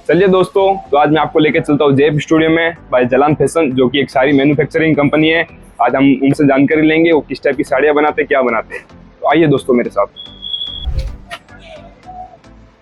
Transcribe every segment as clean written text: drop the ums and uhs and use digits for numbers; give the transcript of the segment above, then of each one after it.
चलिए दोस्तों, तो आज मैं आपको लेकर चलता हूँ जेब स्टूडियो में बाय जलान फैशन, जो कि एक साड़ी मैन्युफैक्चरिंग कंपनी है। आज हम उनसे जानकारी लेंगे वो किस टाइप की साड़ियाँ बनाते हैं, क्या बनाते हैं। तो आइए दोस्तों मेरे साथ।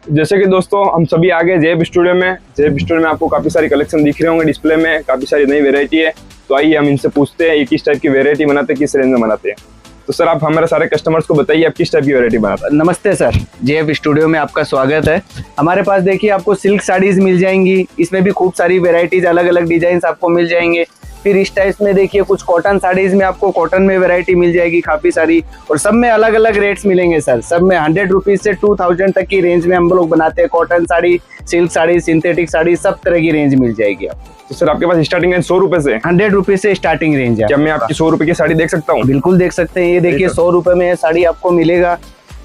जैसे कि दोस्तों हम सभी आ गए जेब स्टूडियो में। जेब स्टूडियो में आपको काफ़ी सारी कलेक्शन दिख रहे होंगे डिस्प्ले में, काफ़ी सारी नई वेरायटी है। तो आइए हम इनसे पूछते हैं ये किस टाइप की वेरायटी बनाते हैं, किस रेंज में बनाते हैं। तो सर आप हमारे सारे कस्टमर्स को बताइए आप किस टाइप की वैरायटी बनाते हैं। नमस्ते सर, जेएफ स्टूडियो में आपका स्वागत है। हमारे पास देखिए आपको सिल्क साड़ीज मिल जाएंगी, इसमें भी खूब सारी वेराइटीज, अलग अलग डिजाइन आपको मिल जाएंगे। फिर इस टाइप में देखिए कुछ कॉटन साड़ीज में आपको कॉटन में वैरायटी मिल जाएगी काफ़ी सारी, और सब में अलग अलग रेट्स मिलेंगे सर। सब में 100 रुपीज़ से 2000 तक की रेंज में हम लोग बनाते हैं। Cotton sari, silk sari, synthetic sari, सब तरह की रेंज मिल जाएगी आपको। तो सर आपके पास स्टार्टिंग रेंज 100 रुपए से 100 रुपीज़ से स्टार्टिंग रेंज है। क्या मैं आपकी 100 रुपए की साड़ी देख सकता हूँ? बिल्कुल देख सकते हैं। ये देखिए 100 रुपए में साड़ी आपको मिलेगा।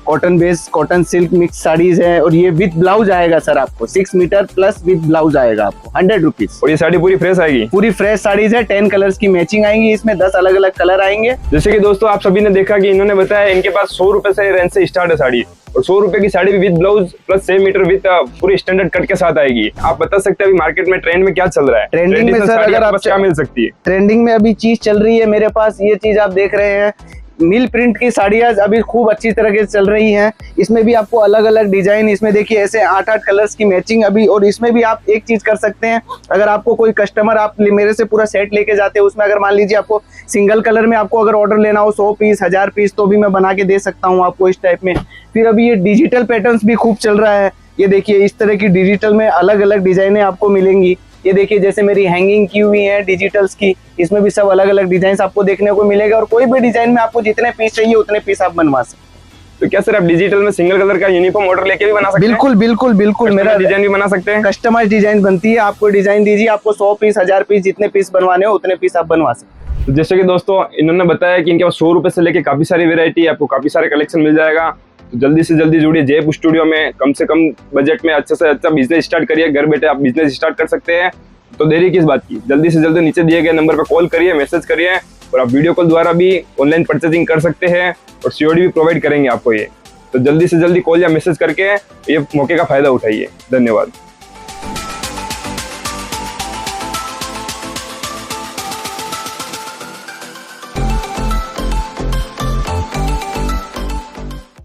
Cotton base, cotton silk mix saris है, और ये विद ब्लाउज आएगा सर आपको 6 मीटर प्लस विद ब्लाउज आएगा आपको 100 रुपीज। और ये साड़ी पूरी फ्रेश आएगी? पूरी फ्रेश साड़ीज है। 10 कलर्स की मैचिंग आएंगी, इसमें 10 अलग अलग कलर आएंगे। जैसे कि दोस्तों आप सभी ने देखा कि इन्होंने बताया इनके पास 100 रुपए से रेंज से स्टार्ट है साड़ी, और 100 रुपए की साड़ी भी with blouse plus 6 metre with पूरी स्टैंडर्ड कट के साथ आएगी। आप बता सकते हैं अभी मार्केट में ट्रेंड में क्या चल रहा है? ट्रेंडिंग में सर अगर आप क्या मिल सकती है? ट्रेंडिंग में अभी चीज चल रही है मेरे पास, ये चीज आप देख रहे हैं, मिल प्रिंट की साड़ियाँ अभी खूब अच्छी तरह से चल रही हैं। इसमें भी आपको अलग अलग डिजाइन, इसमें देखिए ऐसे 8-8 कलर्स की मैचिंग अभी। और इसमें भी आप एक चीज कर सकते हैं, अगर आपको कोई कस्टमर आप मेरे से पूरा सेट लेके जाते हैं, उसमें अगर मान लीजिए आपको सिंगल कलर में आपको अगर ऑर्डर लेना हो 100 पीस 1000 पीस, तो भी मैं बना के दे सकता हूँ आपको इस टाइप में। फिर अभी ये डिजिटल पैटर्न्स भी खूब चल रहा है। ये देखिए इस तरह की डिजिटल में अलग अलग डिजाइनें आपको मिलेंगी। ये देखिए जैसे मेरी हैंगिंग की हुई है डिजिटल्स की, इसमें भी सब अलग अलग डिजाइन आपको देखने को मिलेगा। और कोई भी डिजाइन में आपको जितने पीस चाहिए उतने पीस आप बनवा सकते हैं। तो क्या सर आप डिजिटल में सिंगल कलर का यूनिफॉर्म ऑर्डर लेके भी बना सकते हैं? बिल्कुल बिल्कुल बिल्कुल, मेरा डिजाइन भी बना सकते हैं। कस्टमाइज डिजाइन बनती है। आपको डिजाइन दीजिए, आपको 100 पीस 1000 पीस जितने पीस बनवाने हो उतने पीस आप बनवा सकते हैं। तो जैसे कि दोस्तों इन्होंने बताया कि इनके पास 100 रुपए से लेके काफी सारी वेरायटी, आपको काफी सारे कलेक्शन मिल जाएगा। तो जल्दी से जल्दी जुड़िए जेब स्टूडियो में। कम से कम बजट में अच्छे से अच्छा बिजनेस स्टार्ट करिए। घर बैठे आप बिजनेस स्टार्ट कर सकते हैं। तो देरी किस बात की, जल्दी से जल्दी नीचे दिए गए नंबर पर कॉल करिए, मैसेज करिए, और आप वीडियो कॉल द्वारा भी ऑनलाइन परचेजिंग कर सकते हैं, और सीओडी भी प्रोवाइड करेंगे आपको ये। तो जल्दी से जल्दी कॉल या मैसेज करके ये मौके का फायदा उठाइए। धन्यवाद।